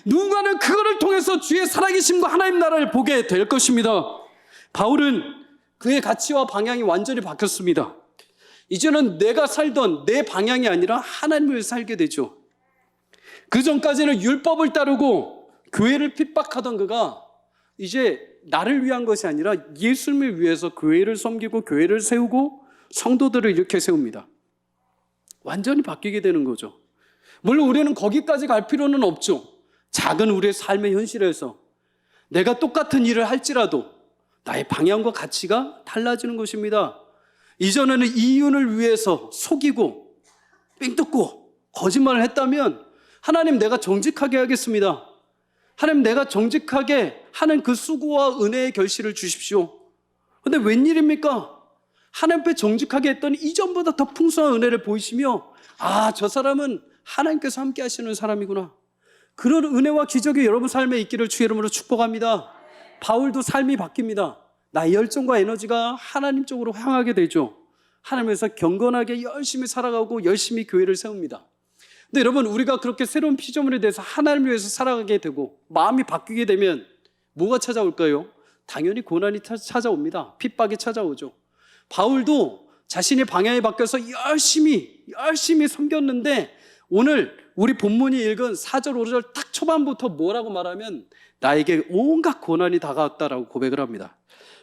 누군가는 그거를 통해서 주의 살아계심과 하나님 나라를 보게 될 것입니다. 바울은 그의 가치와 방향이 완전히 바뀌었습니다. 이제는 내가 살던 내 방향이 아니라 하나님을 살게 되죠. 그 전까지는 율법을 따르고 교회를 핍박하던 그가 이제 나를 위한 것이 아니라 예수님을 위해서 교회를 섬기고 교회를 세우고 성도들을 이렇게 세웁니다. 완전히 바뀌게 되는 거죠. 물론 우리는 거기까지 갈 필요는 없죠. 작은 우리의 삶의 현실에서 내가 똑같은 일을 할지라도 나의 방향과 가치가 달라지는 것입니다. 이전에는 이윤을 위해서 속이고 삥 뜯고 거짓말을 했다면 하나님, 내가 정직하게 하겠습니다. 하나님, 내가 정직하게 하는 그 수고와 은혜의 결실을 주십시오. 그런데 웬일입니까? 하나님 앞에 정직하게 했더니 이전보다 더 풍성한 은혜를 보이시며 저 사람은 하나님께서 함께 하시는 사람이구나. 그런 은혜와 기적이 여러분 삶에 있기를 주의 이름으로 축복합니다. 바울도 삶이 바뀝니다. 나의 열정과 에너지가 하나님 쪽으로 향하게 되죠. 하나님께서 경건하게 열심히 살아가고 열심히 교회를 세웁니다. 근데 여러분, 우리가 그렇게 새로운 피조물에 대해서 하나님을 위해서 살아가게 되고 마음이 바뀌게 되면 뭐가 찾아올까요? 당연히 고난이 찾아옵니다. 핍박이 찾아오죠. 바울도 자신의 방향이 바뀌어서 열심히 섬겼는데 오늘 우리 본문이 읽은 4절 5절 딱 초반부터 뭐라고 말하면 나에게 온갖 고난이 다가왔다라고 고백을 합니다.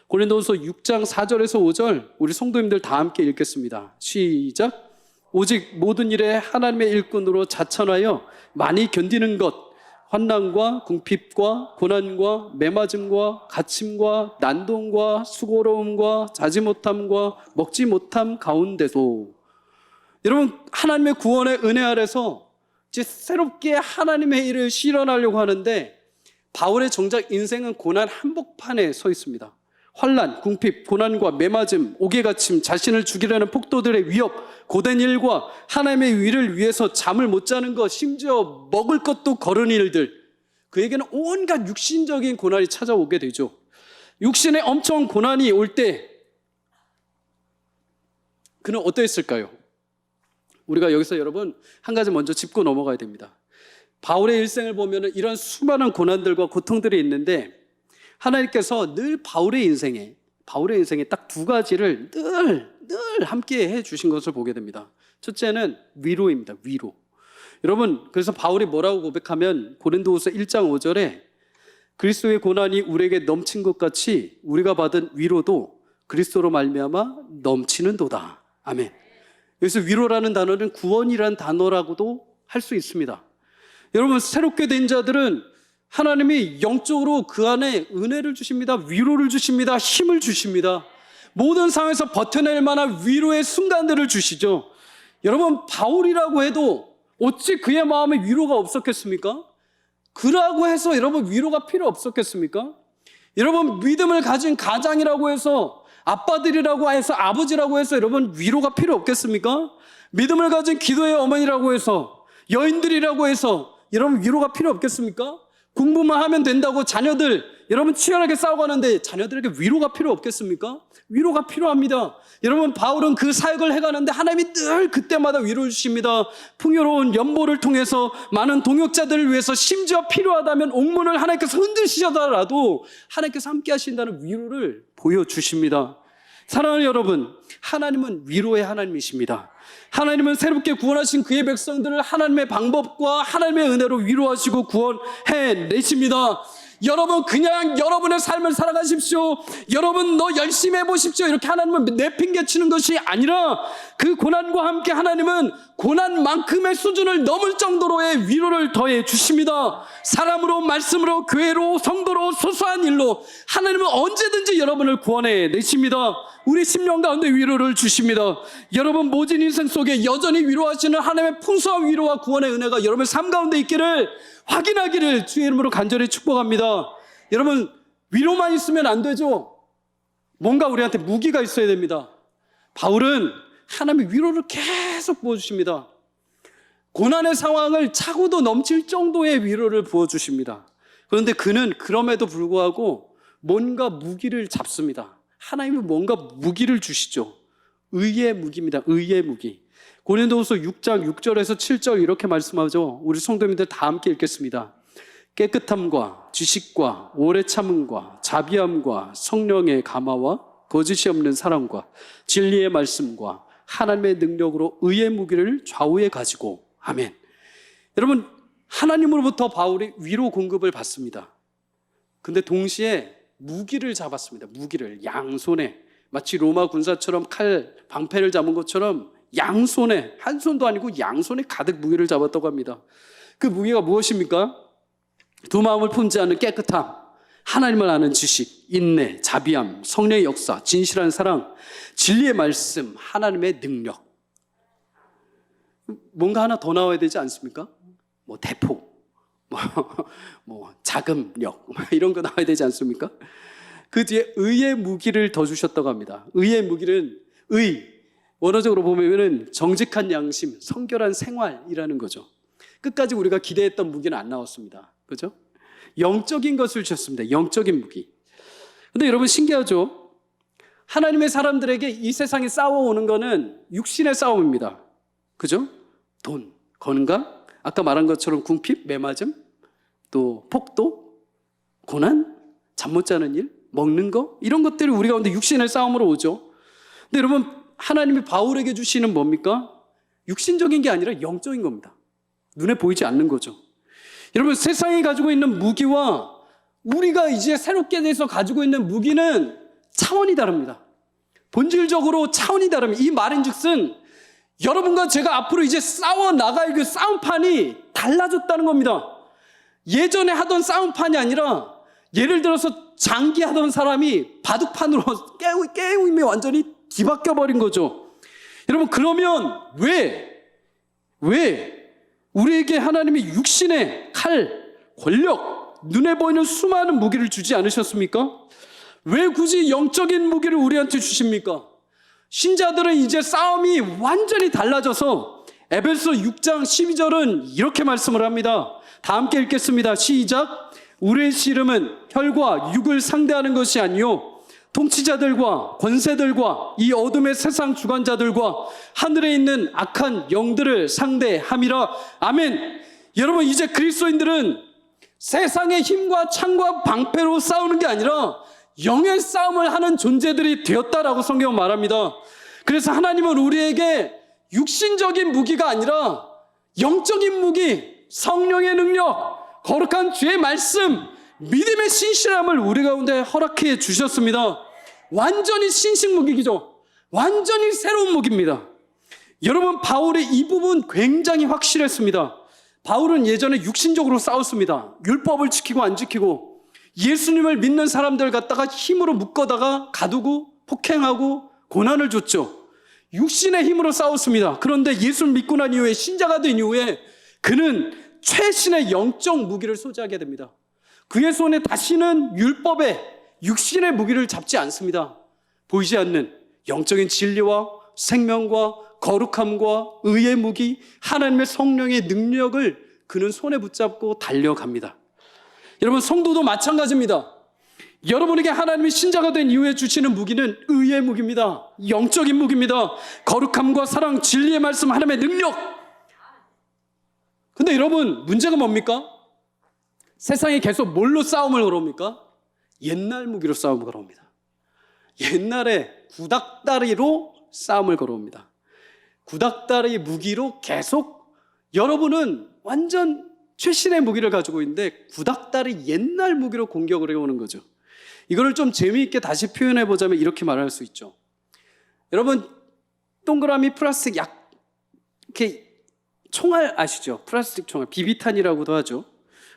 고린도후서 6장 4절에서 5절 우리 성도님들 다 함께 읽겠습니다. 시작. 오직 모든 일에 하나님의 일꾼으로 자천하여 많이 견디는 것, 환난과 궁핍과 고난과 매맞음과 갇힘과 난동과 수고로움과 자지 못함과 먹지 못함 가운데도, 여러분 하나님의 구원의 은혜 아래서 이제 새롭게 하나님의 일을 실현하려고 하는데 바울의 정작 인생은 고난 한복판에 서 있습니다. 환난, 궁핍, 고난과 매맞음, 옥에갇힘, 자신을 죽이려는 폭도들의 위협, 고된 일과 하나님의 위를 위해서 잠을 못 자는 것, 심지어 먹을 것도 거른 일들, 그에게는 온갖 육신적인 고난이 찾아오게 되죠. 육신의 엄청 고난이 올 때 그는 어떠했을까요? 우리가 여기서 여러분 한 가지 먼저 짚고 넘어가야 됩니다. 바울의 일생을 보면 이런 수많은 고난들과 고통들이 있는데 하나님께서 늘 바울의 인생에 딱 두 가지를 늘 함께 해주신 것을 보게 됩니다. 첫째는 위로입니다. 위로. 여러분, 그래서 바울이 뭐라고 고백하면 고린도후서 1장 5절에 그리스도의 고난이 우리에게 넘친 것 같이 우리가 받은 위로도 그리스도로 말미암아 넘치는도다. 아멘. 여기서 위로라는 단어는 구원이라는 단어라고도 할 수 있습니다. 여러분, 새롭게 된 자들은 하나님이 영적으로 그 안에 은혜를 주십니다. 위로를 주십니다. 힘을 주십니다. 모든 상황에서 버텨낼 만한 위로의 순간들을 주시죠. 여러분, 바울이라고 해도 어찌 그의 마음에 위로가 없었겠습니까? 그라고 해서 여러분 위로가 필요 없었겠습니까? 여러분, 믿음을 가진 가장이라고 해서, 아빠들이라고 해서, 아버지라고 해서 여러분 위로가 필요 없겠습니까? 믿음을 가진 기도의 어머니라고 해서, 여인들이라고 해서 여러분 위로가 필요 없겠습니까? 공부만 하면 된다고 자녀들 여러분 치열하게 싸워가는데 자녀들에게 위로가 필요 없겠습니까? 위로가 필요합니다. 여러분, 바울은 그 사역을 해가는데 하나님이 늘 그때마다 위로를 주십니다. 풍요로운 연보를 통해서 많은 동역자들을 위해서, 심지어 필요하다면 옥문을 하나님께서 흔드시더라도 하나님께서 함께 하신다는 위로를 보여주십니다. 사랑하는 여러분, 하나님은 위로의 하나님이십니다. 하나님은 새롭게 구원하신 그의 백성들을 하나님의 방법과 하나님의 은혜로 위로하시고 구원해내십니다. 여러분, 그냥 여러분의 삶을 살아가십시오. 여러분, 너 열심히 해보십시오. 이렇게 하나님은 내팽개치는 것이 아니라 그 고난과 함께 하나님은 고난만큼의 수준을 넘을 정도로의 위로를 더해 주십니다. 사람으로, 말씀으로, 교회로, 성도로, 소소한 일로 하나님은 언제든지 여러분을 구원해 내십니다. 우리 심령 가운데 위로를 주십니다. 여러분, 모진 인생 속에 여전히 위로하시는 하나님의 풍성한 위로와 구원의 은혜가 여러분의 삶 가운데 있기를 확인하기를 주의 이름으로 간절히 축복합니다. 여러분, 위로만 있으면 안 되죠. 뭔가 우리한테 무기가 있어야 됩니다. 바울은 하나님의 위로를 계속 부어주십니다. 고난의 상황을 차고도 넘칠 정도의 위로를 부어주십니다. 그런데 그는 그럼에도 불구하고 뭔가 무기를 잡습니다. 하나님은 뭔가 무기를 주시죠. 의의 무기입니다. 의의 무기. 고린도후서 6장 6절에서 7절 이렇게 말씀하죠. 우리 성도님들 다 함께 읽겠습니다. 깨끗함과 지식과 오래 참음과 자비함과 성령의 감화와 거짓이 없는 사랑과 진리의 말씀과 하나님의 능력으로 의의 무기를 좌우에 가지고. 아멘. 여러분, 하나님으로부터 바울이 위로 공급을 받습니다. 근데 동시에 무기를 잡았습니다. 무기를 양손에, 마치 로마 군사처럼 칼, 방패를 잡은 것처럼 양손에, 한 손도 아니고 양손에 가득 무기를 잡았다고 합니다. 그 무기가 무엇입니까? 두 마음을 품지 않는 깨끗함, 하나님을 아는 지식, 인내, 자비함, 성령의 역사, 진실한 사랑, 진리의 말씀, 하나님의 능력. 뭔가 하나 더 나와야 되지 않습니까? 뭐 대포, 뭐 자금력, 이런 거 나와야 되지 않습니까? 그 뒤에 의의 무기를 더 주셨다고 합니다. 의의 무기는 원어적으로 보면은 정직한 양심, 성결한 생활이라는 거죠. 끝까지 우리가 기대했던 무기는 안 나왔습니다. 그죠? 영적인 것을 주셨습니다. 영적인 무기. 근데 여러분, 신기하죠? 하나님의 사람들에게 이 세상에 싸워오는 거는 육신의 싸움입니다. 그죠? 돈, 건강, 아까 말한 것처럼 궁핍, 매맞음, 또 폭도, 고난, 잠 못 자는 일, 먹는 거, 이런 것들이 우리 가운데 육신의 싸움으로 오죠. 근데 여러분, 하나님이 바울에게 주시는 뭡니까? 육신적인 게 아니라 영적인 겁니다. 눈에 보이지 않는 거죠. 여러분, 세상이 가지고 있는 무기와 우리가 이제 새롭게 돼서 가지고 있는 무기는 차원이 다릅니다. 본질적으로 차원이 다릅니다. 이 말인즉슨 여러분과 제가 앞으로 이제 싸워 나갈 그 싸움판이 달라졌다는 겁니다. 예전에 하던 싸움판이 아니라 예를 들어서 장기하던 사람이 바둑판으로 게임이 완전히 뒤바뀌어 버린 거죠. 여러분, 그러면 왜 우리에게 하나님이 육신의 칼, 권력, 눈에 보이는 수많은 무기를 주지 않으셨습니까? 왜 굳이 영적인 무기를 우리한테 주십니까? 신자들은 이제 싸움이 완전히 달라져서 에베소 6장 12절은 이렇게 말씀을 합니다. 다 함께 읽겠습니다. 시작. 우리의 씨름은 혈과 육을 상대하는 것이 아니요 통치자들과 권세들과 이 어둠의 세상 주관자들과 하늘에 있는 악한 영들을 상대함이라. 아멘. 여러분, 이제 그리스도인들은 세상의 힘과 창과 방패로 싸우는 게 아니라 영의 싸움을 하는 존재들이 되었다라고 성경은 말합니다. 그래서 하나님은 우리에게 육신적인 무기가 아니라 영적인 무기, 성령의 능력, 거룩한 주의 말씀, 믿음의 신실함을 우리 가운데 허락해 주셨습니다. 완전히 신식 무기죠. 완전히 새로운 무기입니다. 여러분, 바울의 이 부분 굉장히 확실했습니다. 바울은 예전에 육신적으로 싸웠습니다. 율법을 지키고 안 지키고, 예수님을 믿는 사람들 갖다가 힘으로 묶어다가 가두고 폭행하고 고난을 줬죠. 육신의 힘으로 싸웠습니다. 그런데 예수를 믿고 난 이후에, 신자가 된 이후에 그는 최신의 영적 무기를 소지하게 됩니다. 그의 손에 다시는 율법의 육신의 무기를 잡지 않습니다. 보이지 않는 영적인 진리와 생명과 거룩함과 의의 무기, 하나님의 성령의 능력을 그는 손에 붙잡고 달려갑니다. 여러분, 성도도 마찬가지입니다. 여러분에게 하나님이 신자가 된 이후에 주시는 무기는 의의 무기입니다. 영적인 무기입니다. 거룩함과 사랑, 진리의 말씀, 하나님의 능력. 근데 여러분, 문제가 뭡니까? 세상이 계속 뭘로 싸움을 걸어옵니까? 옛날 무기로 싸움을 걸어옵니다. 옛날에 구닥다리로 싸움을 걸어옵니다. 구닥다리 무기로 계속, 여러분은 완전 최신의 무기를 가지고 있는데 구닥다리 옛날 무기로 공격을 해오는 거죠. 이거를 좀 재미있게 다시 표현해 보자면 이렇게 말할 수 있죠. 여러분, 동그라미 플라스틱 이렇게 총알 아시죠? 플라스틱 총알, 비비탄이라고도 하죠.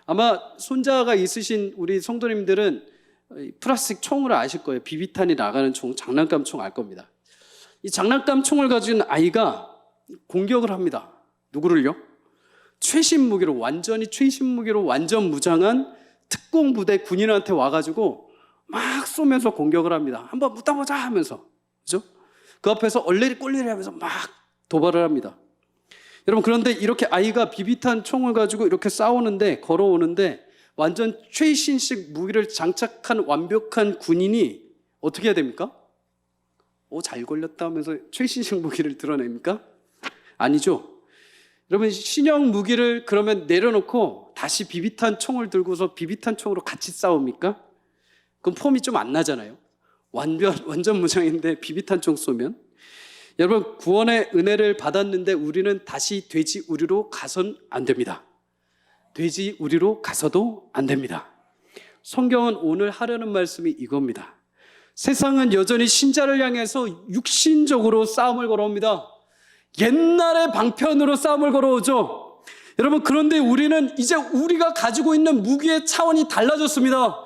아마 손자가 있으신 우리 성도님들은 플라스틱 총을 아실 거예요. 비비탄이 나가는 총, 장난감 총 알 겁니다. 이 장난감 총을 가진 아이가 공격을 합니다. 누구를요? 최신 무기로, 완전히 최신 무기로 완전 무장한 특공 부대 군인한테 와가지고 막 쏘면서 공격을 합니다. 한번 붙어보자 하면서, 그죠? 그 앞에서 얼레리 꼴레리 하면서 막 도발을 합니다. 여러분, 그런데 이렇게 아이가 비비탄 총을 가지고 이렇게 싸우는데, 걸어오는데 완전 최신식 무기를 장착한 완벽한 군인이 어떻게 해야 됩니까? 잘 걸렸다 하면서 최신식 무기를 드러냅니까? 아니죠. 여러분, 신형 무기를 그러면 내려놓고 다시 비비탄 총을 들고서 비비탄 총으로 같이 싸웁니까? 그럼 폼이 좀 안 나잖아요. 완전 무장인데 비비탄 총 쏘면. 여러분, 구원의 은혜를 받았는데 우리는 다시 돼지 우리로 가선 안 됩니다. 돼지 우리로 가서도 안 됩니다. 성경은 오늘 하려는 말씀이 이겁니다. 세상은 여전히 신자를 향해서 육신적으로 싸움을 걸어옵니다. 옛날의 방편으로 싸움을 걸어오죠. 여러분, 그런데 우리는 이제 우리가 가지고 있는 무기의 차원이 달라졌습니다.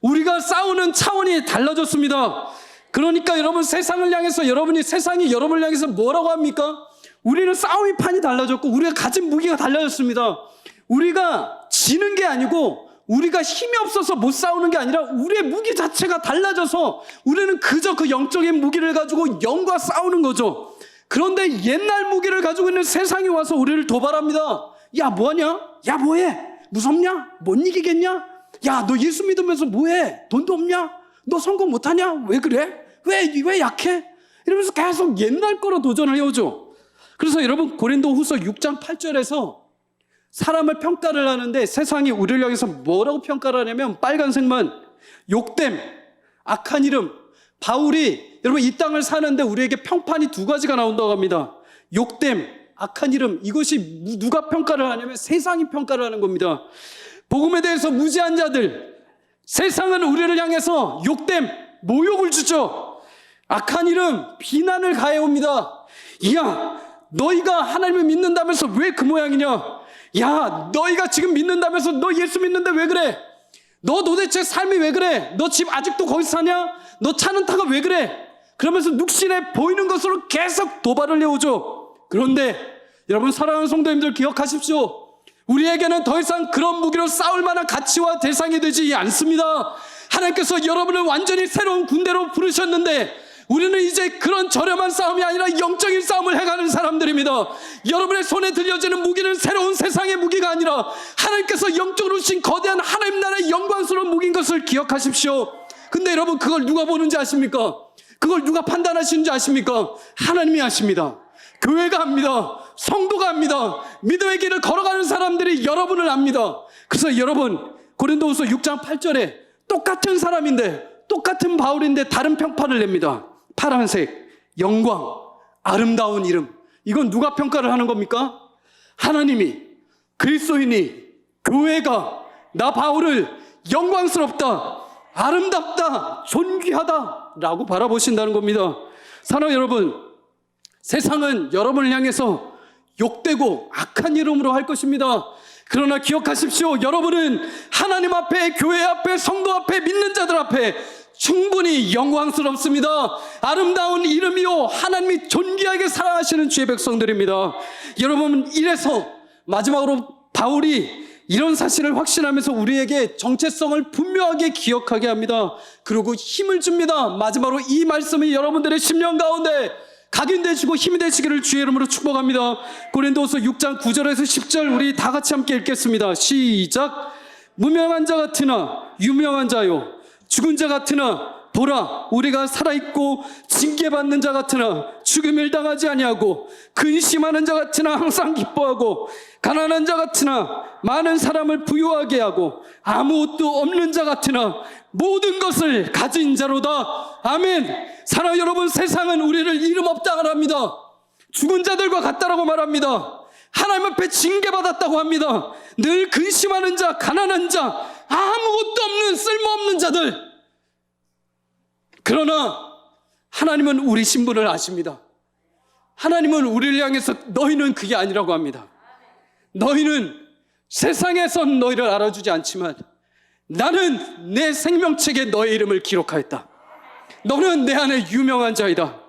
우리가 싸우는 차원이 달라졌습니다. 그러니까 여러분, 세상을 향해서, 세상이 여러분을 향해서 뭐라고 합니까? 우리는 싸움의 판이 달라졌고 우리가 가진 무기가 달라졌습니다. 우리가 지는 게 아니고 우리가 힘이 없어서 못 싸우는 게 아니라 우리의 무기 자체가 달라져서 우리는 그저 그 영적인 무기를 가지고 영과 싸우는 거죠. 그런데 옛날 무기를 가지고 있는 세상이 와서 우리를 도발합니다. 야, 뭐하냐? 야, 뭐해? 무섭냐? 못 이기겠냐? 야, 너 예수 믿으면서 뭐해? 돈도 없냐? 너 성공 못하냐? 왜 그래? 왜 약해? 이러면서 계속 옛날 거로 도전을 해오죠. 그래서 여러분, 고린도후서 6장 8절에서 사람을 평가를 하는데 세상이 우리를 향해서 뭐라고 평가를 하냐면 빨간색만, 욕됨, 악한 이름. 바울이 여러분 이 땅을 사는데 우리에게 평판이 두 가지가 나온다고 합니다. 욕됨, 악한 이름, 이것이 누가 평가를 하냐면 세상이 평가를 하는 겁니다. 복음에 대해서 무지한 자들, 세상은 우리를 향해서 욕됨, 모욕을 주죠. 악한 이름, 비난을 가해옵니다. 야, 너희가 하나님을 믿는다면서 왜 그 모양이냐? 야, 너희가 지금 믿는다면서 너 예수 믿는데 왜 그래? 너 도대체 삶이 왜 그래? 너 집 아직도 거기서 사냐? 너 차는 타가 왜 그래? 그러면서 눅신해 보이는 것으로 계속 도발을 해오죠. 그런데 여러분, 사랑하는 성도님들 기억하십시오. 우리에게는 더 이상 그런 무기로 싸울 만한 가치와 대상이 되지 않습니다. 하나님께서 여러분을 완전히 새로운 군대로 부르셨는데 우리는 이제 그런 저렴한 싸움이 아니라 영적인 싸움을 해가는 사람들입니다. 여러분의 손에 들려지는 무기는 새로운 세상의 무기가 아니라 하나님께서 영적으로 주신 거대한 하나님 나라의 영광스러운 무기인 것을 기억하십시오. 근데 여러분, 그걸 누가 보는지 아십니까? 그걸 누가 판단하시는지 아십니까? 하나님이 아십니다. 교회가 압니다. 성도가 압니다. 믿음의 길을 걸어가는 사람들이 여러분을 압니다. 그래서 여러분, 고린도후서 6장 8절에 똑같은 사람인데, 똑같은 바울인데 다른 평판을 냅니다. 파란색, 영광, 아름다운 이름. 이건 누가 평가를 하는 겁니까? 하나님이, 그리스도인이, 교회가 나 바울을 영광스럽다, 아름답다, 존귀하다 라고 바라보신다는 겁니다. 사랑하는 여러분, 세상은 여러분을 향해서 욕되고 악한 이름으로 할 것입니다. 그러나 기억하십시오. 여러분은 하나님 앞에, 교회 앞에, 성도 앞에, 믿는 자들 앞에 충분히 영광스럽습니다. 아름다운 이름이요, 하나님이 존귀하게 사랑하시는 주의 백성들입니다. 여러분, 이래서 마지막으로 바울이 이런 사실을 확신하면서 우리에게 정체성을 분명하게 기억하게 합니다. 그리고 힘을 줍니다. 마지막으로 이 말씀이 여러분들의 심령 가운데 각인되시고 힘이 되시기를 주의 이름으로 축복합니다. 고린도후서 6장 9절에서 10절 우리 다 같이 함께 읽겠습니다. 시작. 무명한 자 같으나 유명한 자요, 죽은 자 같으나 보라, 우리가 살아있고 징계받는 자 같으나 죽음을 당하지 아니하고 근심하는 자 같으나 항상 기뻐하고 가난한 자 같으나 많은 사람을 부유하게 하고 아무것도 없는 자 같으나 모든 것을 가진 자로다. 아멘. 사랑하는 여러분, 세상은 우리를 이름 없다고 합니다. 죽은 자들과 같다라고 말합니다. 하나님 앞에 징계받았다고 합니다. 늘 근심하는 자, 가난한 자, 아무것도 없는 쓸모없는 자들. 그러나 하나님은 우리 신분을 아십니다. 하나님은 우리를 향해서 너희는 그게 아니라고 합니다. 너희는 세상에선 너희를 알아주지 않지만 나는 내 생명책에 너의 이름을 기록하였다. 너는 내 안에 유명한 자이다.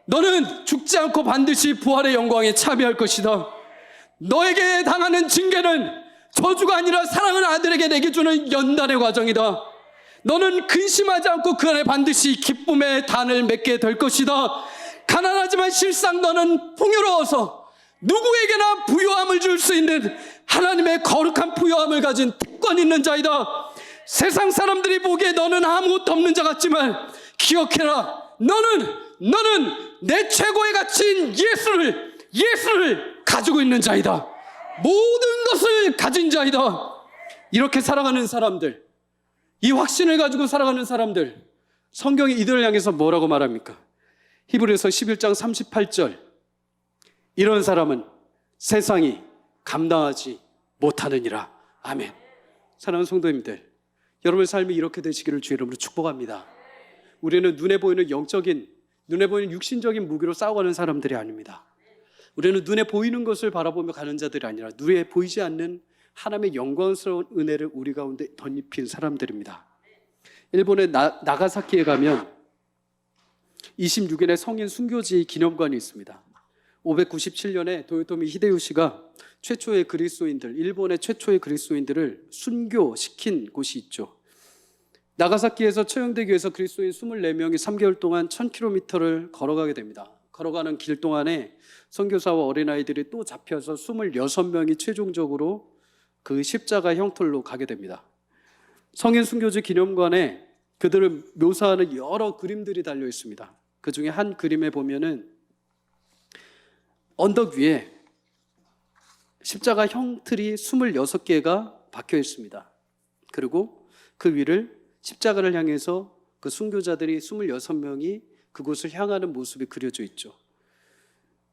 너는 죽지 않고 반드시 부활의 영광에 참여할 것이다. 너에게 당하는 징계는 저주가 아니라 사랑하는 아들에게 내게 주는 연단의 과정이다. 너는 근심하지 않고 그 안에 반드시 기쁨의 단을 맺게 될 것이다. 가난하지만 실상 너는 풍요로워서 누구에게나 부요함을 줄 수 있는 하나님의 거룩한 부요함을 가진 특권 있는 자이다. 세상 사람들이 보기에 너는 아무것도 없는 자 같지만 기억해라. 너는 내 최고의 가치인 예수를 가지고 있는 자이다. 모든 것을 가진 자이다. 이렇게 살아가는 사람들, 이 확신을 가지고 살아가는 사람들, 성경이 이들을 향해서 뭐라고 말합니까? 히브리서 11장 38절. 이런 사람은 세상이 감당하지 못하느니라. 아멘. 사랑하는 성도님들, 여러분의 삶이 이렇게 되시기를 주의 이름으로 축복합니다. 우리는 눈에 보이는 영적인, 눈에 보이는 육신적인 무기로 싸워가는 사람들이 아닙니다. 우리는 눈에 보이는 것을 바라보며 가는 자들이 아니라 눈에 보이지 않는 하나님의 영광스러운 은혜를 우리 가운데 덧입힌 사람들입니다. 일본의 나가사키에 가면 26인의 성인 순교지 기념관이 있습니다. 597년에 도요토미 히데요시가 최초의 그리스도인들, 일본의 최초의 그리스도인들을 순교시킨 곳이 있죠. 나가사키에서 처형되기 위해서 그리스도인 24명이 3개월 동안 1000km를 걸어가게 됩니다. 걸어가는 길 동안에 선교사와 어린아이들이 또 잡혀서 26명이 최종적으로 그 십자가 형틀로 가게 됩니다. 성인 순교지 기념관에 그들을 묘사하는 여러 그림들이 달려 있습니다. 그 중에 한 그림에 보면은 언덕 위에 십자가 형틀이 26개가 박혀 있습니다. 그리고 그 위를 십자가를 향해서 그 순교자들이 26명이 그곳을 향하는 모습이 그려져 있죠.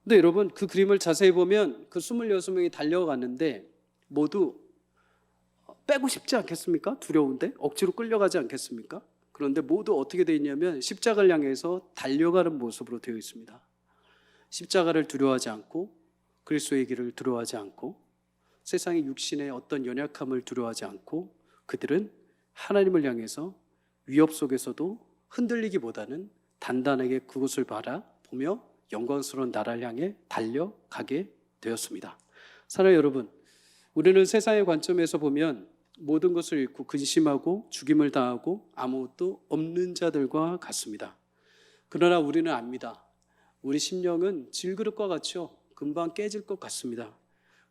근데 여러분 그 그림을 자세히 보면 그 26명이 달려갔는데 모두 빼고 싶지 않겠습니까? 두려운데 억지로 끌려가지 않겠습니까? 그런데 모두 어떻게 되어 있냐면 십자가를 향해서 달려가는 모습으로 되어 있습니다. 십자가를 두려워하지 않고 그리스도의 길을 두려워하지 않고 세상의 육신의 어떤 연약함을 두려워하지 않고 그들은 하나님을 향해서 위협 속에서도 흔들리기보다는 단단하게 그곳을 바라보며 영광스러운 나라를 향해 달려가게 되었습니다. 사랑하는 여러분, 우리는 세상의 관점에서 보면 모든 것을 잃고 근심하고 죽임을 당하고 아무것도 없는 자들과 같습니다. 그러나 우리는 압니다. 우리 심령은 질그릇과 같이요 금방 깨질 것 같습니다.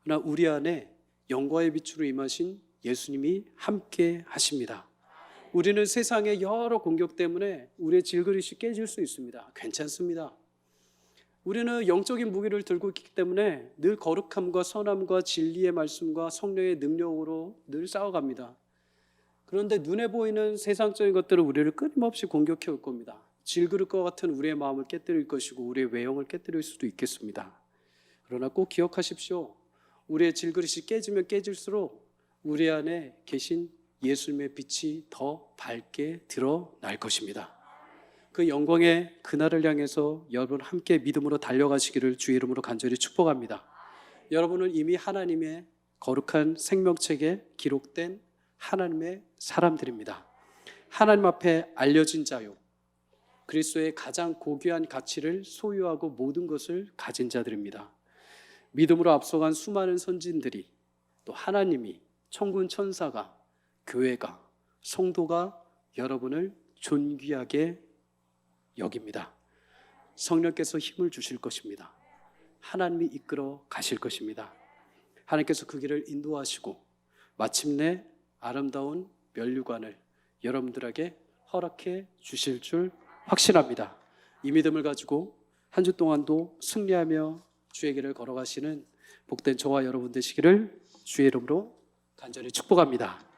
그러나 우리 안에 영광의 빛으로 임하신 예수님이 함께 하십니다. 우리는 세상의 여러 공격 때문에 우리의 질그릇이 깨질 수 있습니다. 괜찮습니다. 우리는 영적인 무기를 들고 있기 때문에 늘 거룩함과 선함과 진리의 말씀과 성령의 능력으로 늘 싸워갑니다. 그런데 눈에 보이는 세상적인 것들은 우리를 끊임없이 공격해 올 겁니다. 질그릇과 같은 우리의 마음을 깨뜨릴 것이고 우리의 외형을 깨뜨릴 수도 있겠습니다. 그러나 꼭 기억하십시오. 우리의 질그릇이 깨지면 깨질수록 우리 안에 계신 예수님의 빛이 더 밝게 드러날 것입니다. 그 영광의 그날을 향해서 여러분 함께 믿음으로 달려가시기를 주의 이름으로 간절히 축복합니다. 여러분은 이미 하나님의 거룩한 생명책에 기록된 하나님의 사람들입니다. 하나님 앞에 알려진 자요, 그리스도의 가장 고귀한 가치를 소유하고 모든 것을 가진 자들입니다. 믿음으로 앞서간 수많은 선진들이, 또 하나님이, 천군 천사가, 교회가, 성도가 여러분을 존귀하게 여깁니다. 성령께서 힘을 주실 것입니다. 하나님이 이끌어 가실 것입니다. 하나님께서 그 길을 인도하시고 마침내 아름다운 면류관을 여러분들에게 허락해 주실 줄 확신합니다. 이 믿음을 가지고 한 주 동안도 승리하며 주의 길을 걸어가시는 복된 저와 여러분 되시기를 주의 이름으로 간절히 축복합니다.